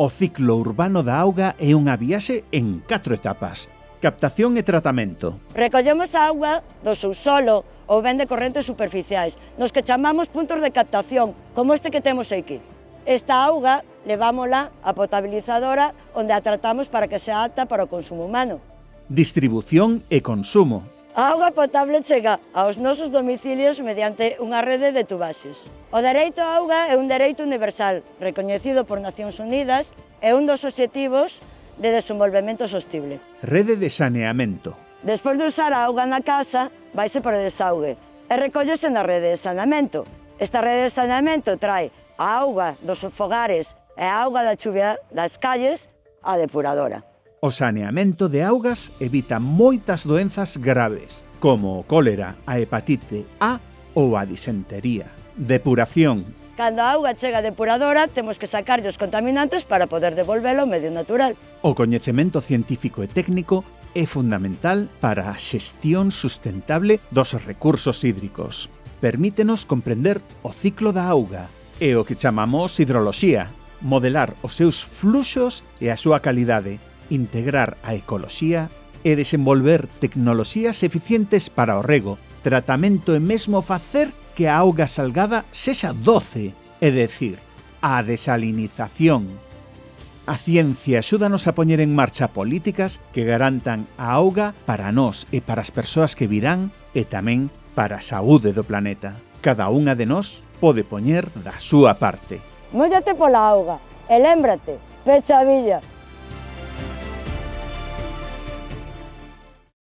O ciclo urbano da auga é unha viaxe en 4 etapas. Captación e tratamento. Recollemos a auga do subsolo ou ben de correntes superficiais, nos que chamamos puntos de captación, como este que temos aquí. Esta auga levámola á potabilizadora onde a tratamos para que sea apta para o consumo humano. Distribución e consumo. A auga potable chega aos nosos domicilios mediante unha rede de tubaxes. O dereito á auga é un dereito universal, recoñecido por Nacións Unidas, e un dos obxectivos de desenvolvemento sostible. Rede de saneamento. Despois de usar a auga na casa, vaise por desaugue e recóllese na rede de saneamento. Esta rede de saneamento trae a auga dos fogares e a auga da chuvia das calles á depuradora. O saneamento de augas evita moitas doenzas graves, como o cólera, a hepatite A ou a disentería. Depuración. Cando a auga chega á depuradora, temos que sacarlle os contaminantes para poder devolvelo ao medio natural. O coñecemento científico e técnico é fundamental para a xestión sustentable dos recursos hídricos. Permítenos comprender o ciclo da auga e o que chamamos hidroloxía, modelar os seus fluxos e a súa calidade, integrar a ecoloxía e desenvolver tecnoloxías eficientes para o rego, tratamento e mesmo facer que a auga salgada sexa doce, é dicir, a desalinización. A ciencia axúdanos a poñer en marcha políticas que garantan a auga para nós e para as persoas que virán e tamén para a saúde do planeta. Cada unha de nós pode poñer da súa parte. Móllate pola auga e lémbrate, pecha a villa.